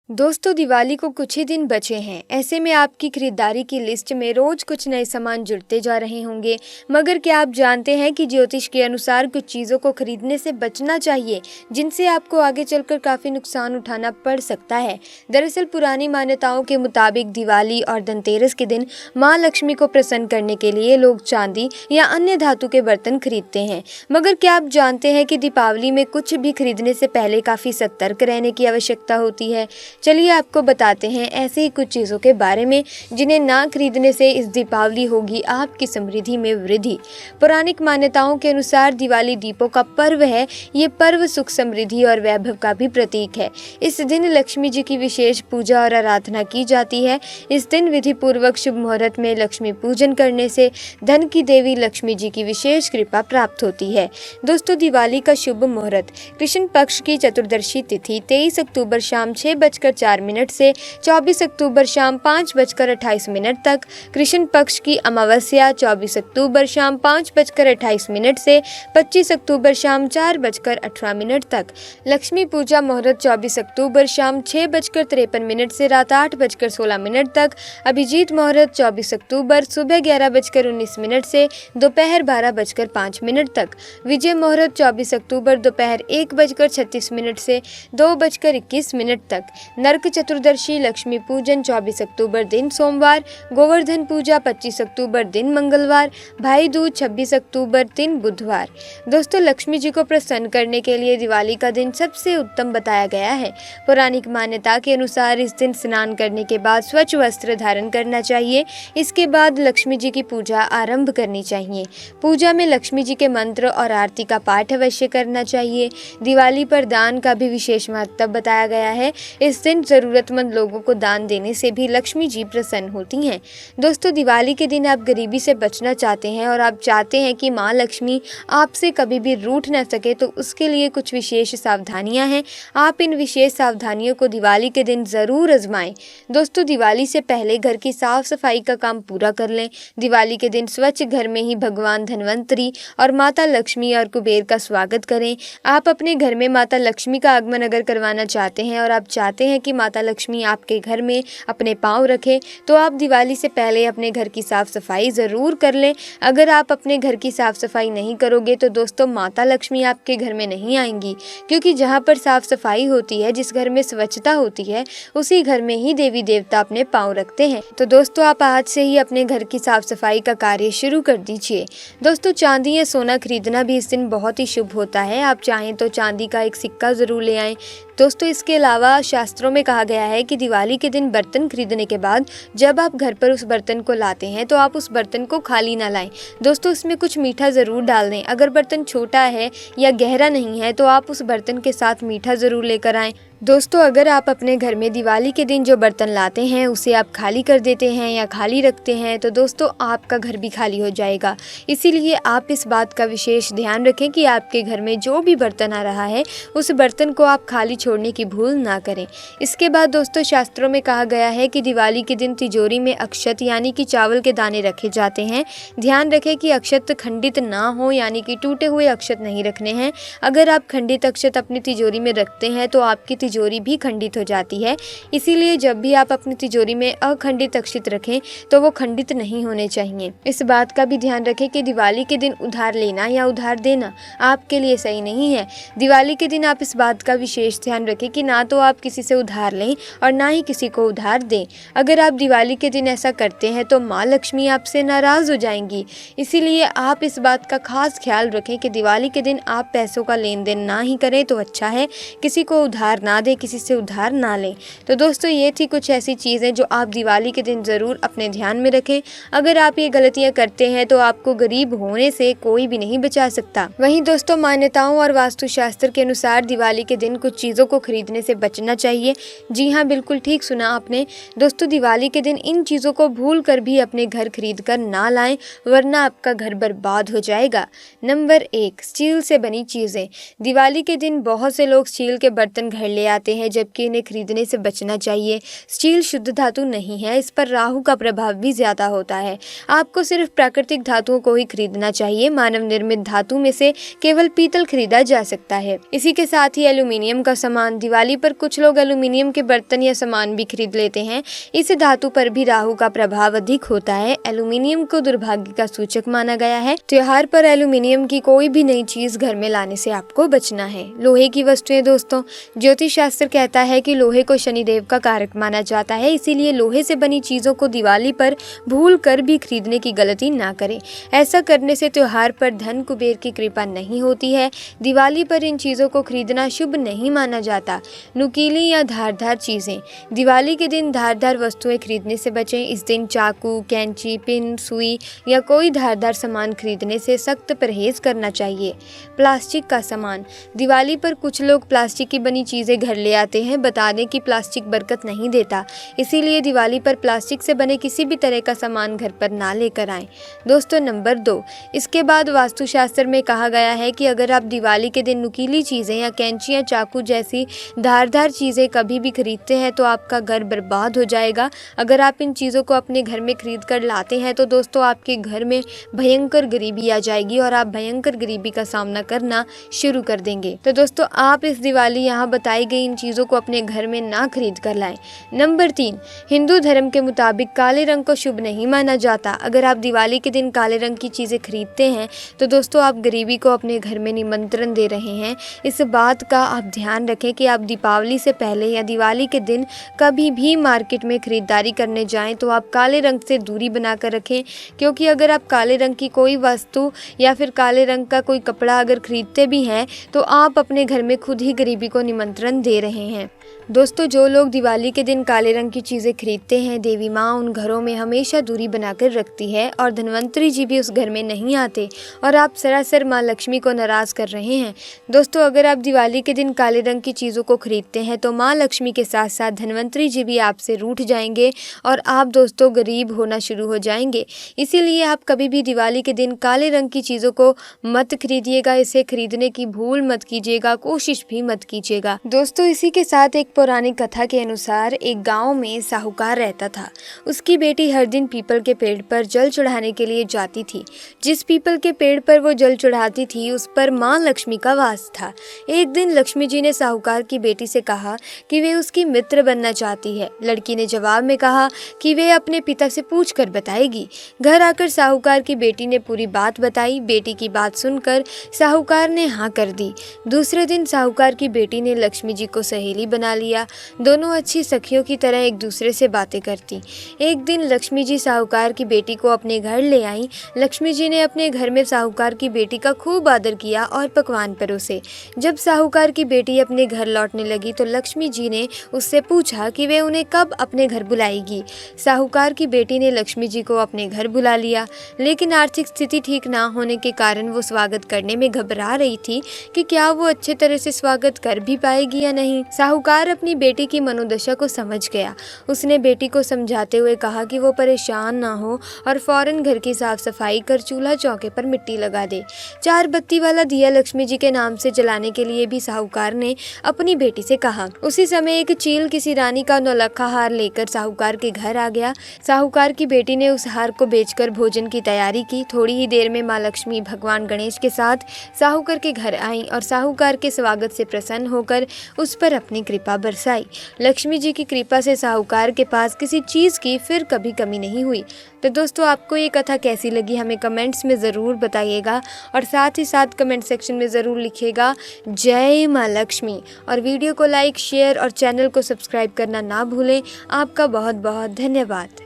दोस्तों, दिवाली को कुछ ही दिन बचे हैं। ऐसे में आपकी खरीदारी की लिस्ट में रोज कुछ नए सामान जुड़ते जा रहे होंगे। मगर क्या आप जानते हैं कि ज्योतिष के अनुसार कुछ चीज़ों को खरीदने से बचना चाहिए, जिनसे आपको आगे चलकर काफ़ी नुकसान उठाना पड़ सकता है। दरअसल पुरानी मान्यताओं के मुताबिक दिवाली और धनतेरस के दिन माँ लक्ष्मी को प्रसन्न करने के लिए लोग चांदी या अन्य धातु के बर्तन खरीदते हैं। मगर क्या आप जानते हैं कि दीपावली में कुछ भी खरीदने से पहले काफ़ी सतर्क रहने की आवश्यकता होती है। चलिए आपको बताते हैं ऐसे ही कुछ चीज़ों के बारे में जिन्हें ना खरीदने से इस दीपावली होगी आपकी समृद्धि में वृद्धि। पौराणिक मान्यताओं के अनुसार दिवाली दीपों का पर्व है। ये पर्व सुख, समृद्धि और वैभव का भी प्रतीक है। इस दिन लक्ष्मी जी की विशेष पूजा और आराधना की जाती है। इस दिन विधि पूर्वक शुभ मुहूर्त में लक्ष्मी पूजन करने से धन की देवी लक्ष्मी जी की विशेष कृपा प्राप्त होती है। दोस्तों, दिवाली का शुभ मुहूर्त कृष्ण पक्ष की चतुर्दशी तिथि 23 अक्टूबर शाम 6:04 से 24 अक्टूबर शाम 5:28 तक। कृष्ण पक्ष की अमावस्या 24 अक्टूबर शाम 5:28 से 25 अक्टूबर शाम 4:18 तक। लक्ष्मी पूजा मुहूर्त 24 अक्टूबर शाम 6:53 से रात 8:16 तक। अभिजीत मुहूर्त 24 अक्टूबर सुबह 11:19 से दोपहर 12:05 तक। विजय मुहूर्त 24 अक्टूबर दोपहर 1:36 से 2:21 तक। नरक चतुर्दशी लक्ष्मी पूजन 24 अक्टूबर दिन सोमवार। गोवर्धन पूजा 25 अक्टूबर दिन मंगलवार। भाई दूज 26 अक्टूबर दिन बुधवार। दोस्तों, लक्ष्मी जी को प्रसन्न करने के लिए दिवाली का दिन सबसे उत्तम बताया गया है। पौराणिक मान्यता के अनुसार इस दिन स्नान करने के बाद स्वच्छ वस्त्र धारण करना चाहिए। इसके बाद लक्ष्मी जी की पूजा आरंभ करनी चाहिए। पूजा में लक्ष्मी जी के मंत्र और आरती का पाठ अवश्य करना चाहिए। दिवाली पर दान का भी विशेष महत्व बताया गया है। इस दिन ज़रूरतमंद लोगों को दान देने से भी लक्ष्मी जी प्रसन्न होती हैं। दोस्तों, दिवाली के दिन आप गरीबी से बचना चाहते हैं और आप चाहते हैं कि माँ लक्ष्मी आपसे कभी भी रूठ न सके, तो उसके लिए कुछ विशेष सावधानियां हैं। आप इन विशेष सावधानियों को दिवाली के दिन ज़रूर आजमाएं। दोस्तों, दिवाली से पहले घर की साफ सफाई का काम पूरा कर लें। दिवाली के दिन स्वच्छ घर में ही भगवान धन्वंतरी और माता लक्ष्मी और कुबेर का स्वागत करें। आप अपने घर में माता लक्ष्मी का आगमन अगर करवाना चाहते हैं और आप चाहते हैं कि माता लक्ष्मी आपके घर में अपने पाँव रखें, तो आप दिवाली से पहले अपने घर की साफ सफाई ज़रूर कर लें। अगर आप अपने घर की साफ सफाई नहीं करोगे तो दोस्तों, माता लक्ष्मी आपके घर में नहीं आएंगी, क्योंकि जहाँ पर साफ सफाई होती है, जिस घर में स्वच्छता होती है, उसी घर में ही देवी देवता अपने पाँव रखते हैं। तो दोस्तों, आप आज से ही अपने घर की साफ सफाई का कार्य शुरू कर दीजिए। दोस्तों, चांदी या सोना खरीदना भी इस दिन बहुत ही शुभ होता है। आप चाहें तो चांदी का एक सिक्का ज़रूर ले आएँ। दोस्तों, इसके अलावा शास्त्रों में कहा गया है कि दिवाली के दिन बर्तन खरीदने के बाद जब आप घर पर उस बर्तन को लाते हैं तो आप उस बर्तन को खाली ना लाएं। दोस्तों, उसमें कुछ मीठा ज़रूर डाल दें। अगर बर्तन छोटा है या गहरा नहीं है तो आप उस बर्तन के साथ मीठा ज़रूर लेकर आएँ। दोस्तों, अगर आप अपने घर में दिवाली के दिन जो बर्तन लाते हैं उसे आप खाली कर देते हैं या खाली रखते हैं, तो दोस्तों आपका घर भी खाली हो जाएगा। इसीलिए आप इस बात का विशेष ध्यान रखें कि आपके घर में जो भी बर्तन आ रहा है उस बर्तन को आप खाली छोड़ने की भूल ना करें। इसके बाद दोस्तों, शास्त्रों में कहा गया है कि दिवाली के दिन तिजोरी में अक्षत यानी कि चावल के दाने रखे जाते हैं। ध्यान रखें कि अक्षत खंडित ना हो, यानी कि टूटे हुए अक्षत नहीं रखने हैं। अगर आप खंडित अक्षत अपनी तिजोरी में रखते हैं तो आपकी तिजोरी भी खंडित हो जाती है। इसीलिए जब भी आप अपनी तिजोरी में अखंडित अक्षत रखें तो वो खंडित नहीं होने चाहिए। इस बात का भी ध्यान रखें कि दिवाली के दिन उधार लेना या उधार देना आपके लिए सही नहीं है। दिवाली के दिन आप इस बात का विशेष ध्यान रखें कि ना तो आप किसी से उधार लें और ना ही किसी को उधार दें। अगर आप दिवाली के दिन ऐसा करते हैं तो माँ लक्ष्मी आपसे नाराज़ हो जाएंगी। इसीलिए आप इस बात का खास ख्याल रखें कि दिवाली के दिन आप पैसों का लेन देन ना ही करें तो अच्छा है। किसी को उधार ना दें, किसी से उधार ना लें। तो दोस्तों, ये थी कुछ ऐसी चीज़ें जो आप दिवाली के दिन ज़रूर अपने ध्यान में रखें। अगर आप ये गलतियाँ करते हैं तो आपको गरीब होने से कोई भी नहीं बचा सकता। वहीं दोस्तों, मान्यताओं और वास्तुशास्त्र के अनुसार दिवाली के दिन कुछ चीज़ों को खरीदने से बचना चाहिए। जी हाँ, बिल्कुल ठीक सुना आपने। दोस्तों, दिवाली के दिन इन चीज़ों को भूल कर भी अपने घर खरीद कर ना लाएं, वरना आपका घर बर्बाद हो जाएगा। नंबर 1, स्टील से बनी चीज़ें। दिवाली के दिन बहुत से लोग स्टील के बर्तन घर ले ले आते हैं, जबकि इन्हें खरीदने से बचना चाहिए। स्टील शुद्ध धातु नहीं है, इस पर राहु का प्रभाव भी ज़्यादा होता है। आपको सिर्फ प्राकृतिक धातुओं को ही खरीदना चाहिए। मानव निर्मित धातु में से केवल पीतल खरीदा जा सकता है। इसी के साथ ही एल्यूमिनियम का सामान, दिवाली पर कुछ लोग एल्यूमिनियम के बर्तन या सामान भी खरीद लेते हैं। इस धातु पर भी राहु का प्रभाव अधिक होता है। एल्यूमिनियम को दुर्भाग्य का सूचक माना गया है। त्योहार पर एल्यूमिनियम की कोई भी नई चीज घर में लाने से आपको बचना है। लोहे की वस्तुएं दोस्तों, ज्योतिष शास्त्र कहता है कि लोहे को शनिदेव का कारक माना जाता है, इसीलिए लोहे से बनी चीजों को दिवाली पर भूल कर भी खरीदने की गलती ना करें। ऐसा करने से त्योहार पर धन कुबेर की कृपा नहीं होती है। दिवाली पर इन चीजों को खरीदना शुभ नहीं माना जाता। नुकीली या धारदार चीजें, दिवाली के दिन धारदार वस्तुएं खरीदने से बचें। इस दिन चाकू, कैंची, पिन, सुई या कोई धारदार सामान खरीदने से सख्त परहेज करना चाहिए। प्लास्टिक का सामान, दिवाली पर कुछ लोग प्लास्टिक की बनी चीजें घर ले आते हैं। बता दें कि प्लास्टिक बरकत नहीं देता, इसीलिए दिवाली पर प्लास्टिक से बने किसी भी तरह का सामान घर पर ना लेकर आएं। दोस्तों नंबर 2, इसके बाद वास्तुशास्त्र में कहा गया है कि अगर आप दिवाली के दिन नुकीली चीजें या कैंचियां, चाकू जैसी धारदार चीजें कभी भी खरीदते हैं तो आपका घर बर्बाद हो जाएगा। अगर आप इन चीज़ों को अपने घर में खरीद कर लाते हैं तो दोस्तों आपके घर में भयंकर गरीबी आ जाएगी और आप भयंकर गरीबी का सामना करना शुरू कर देंगे। तो दोस्तों आप इस दिवाली यहाँ बताई गई इन चीज़ों को अपने घर में ना खरीद कर लाएं। नंबर 3, हिंदू धर्म के मुताबिक काले रंग को शुभ नहीं माना जाता। अगर आप दिवाली के दिन काले रंग की चीज़ें खरीदते हैं तो दोस्तों आप गरीबी को अपने घर में निमंत्रण दे रहे हैं। इस बात का आप ध्यान रखें कि आप दीपावली से पहले या दिवाली के दिन कभी भी मार्केट में खरीदारी करने जाएं तो आप काले रंग से दूरी बनाकर रखें, क्योंकि अगर आप काले रंग की कोई वस्तु या फिर काले रंग का कोई कपड़ा अगर खरीदते भी हैं तो आप अपने घर में खुद ही गरीबी को निमंत्रण दे रहे हैं। दोस्तों जो लोग दिवाली के दिन काले रंग की चीज़ें खरीदते हैं, देवी माँ उन घरों में हमेशा दूरी बनाकर रखती है और धनवंतरी जी भी उस घर में नहीं आते और आप सरासर माँ लक्ष्मी को नाराज़ कर रहे हैं। दोस्तों अगर आप दिवाली के दिन काले रंग की चीज़ों को खरीदते हैं तो माँ लक्ष्मी के साथ साथ धनवंतरी जी भी आपसे रूठ जाएंगे और आप दोस्तों गरीब होना शुरू हो जाएंगे। इसीलिए आप कभी भी दिवाली के दिन काले रंग की चीज़ों को मत खरीदिएगा। इसे खरीदने की भूल मत कीजिएगा, कोशिश भी मत कीजिएगा। दोस्तों इसी के साथ एक पौराणिक कथा के अनुसार एक गांव में साहूकार रहता था। उसकी बेटी हर दिन पीपल के पेड़ पर जल चढ़ाने के लिए जाती थी। जिस पीपल के पेड़ पर वो जल चढ़ाती थी उस पर माँ लक्ष्मी का वास था। एक दिन लक्ष्मी जी ने साहूकार की बेटी से कहा कि वे उसकी मित्र बनना चाहती है। लड़की ने जवाब में कहा कि वे अपने पिता से पूछ कर बताएगी। घर आकर साहूकार की बेटी ने पूरी बात बताई। बेटी की बात सुनकर साहूकार ने हाँ कर दी। दूसरे दिन साहूकार की बेटी ने लक्ष्मी जी को सहेली बना लिया। दोनों अच्छी सखियों की तरह एक दूसरे से बातें करती। एक दिन लक्ष्मी जी साहूकार की बेटी को अपने घर ले आई। लक्ष्मी जी ने अपने घर में साहूकार की बेटी का खूब आदर किया और पकवान परोसे। जब साहूकार की बेटी अपने घर लौटने लगी तो लक्ष्मी जी ने उससे पूछा कि वे उन्हें कब अपने घर बुलाएगी। साहूकार की बेटी ने लक्ष्मी जी को अपने घर बुला लिया, लेकिन आर्थिक स्थिति ठीक ना होने के कारण वो स्वागत करने में घबरा रही थी कि क्या वो अच्छे तरह से स्वागत कर भी पाएगी या नहीं। साहूकार अपनी बेटी की मनोदशा को समझ गया। उसने बेटी को समझाते हुए कहा कि वो परेशान ना हो और फौरन घर की साफ सफाई कर चूल्हा चौके पर मिट्टी लगा दे। 4 बत्ती वाला दिया लक्ष्मी जी के नाम से जलाने के लिए भी साहूकार ने अपनी बेटी से कहा। उसी समय एक चील किसी रानी का नौलखा हार लेकर साहूकार के घर आ गया। साहूकार की बेटी ने उस हार को बेचकर भोजन की तैयारी की। थोड़ी ही देर में माँ लक्ष्मी भगवान गणेश के साथ साहूकार के घर आई और साहूकार के स्वागत से प्रसन्न होकर उस पर अपनी कृपा बरसाई। लक्ष्मी जी की कृपा से साहूकार के पास किसी चीज़ की फिर कभी कमी नहीं हुई। तो दोस्तों आपको ये कथा कैसी लगी हमें कमेंट्स में ज़रूर बताइएगा और साथ ही साथ कमेंट सेक्शन में ज़रूर लिखिएगा जय माँ लक्ष्मी। और वीडियो को लाइक, शेयर और चैनल को सब्सक्राइब करना ना भूलें। आपका बहुत बहुत धन्यवाद।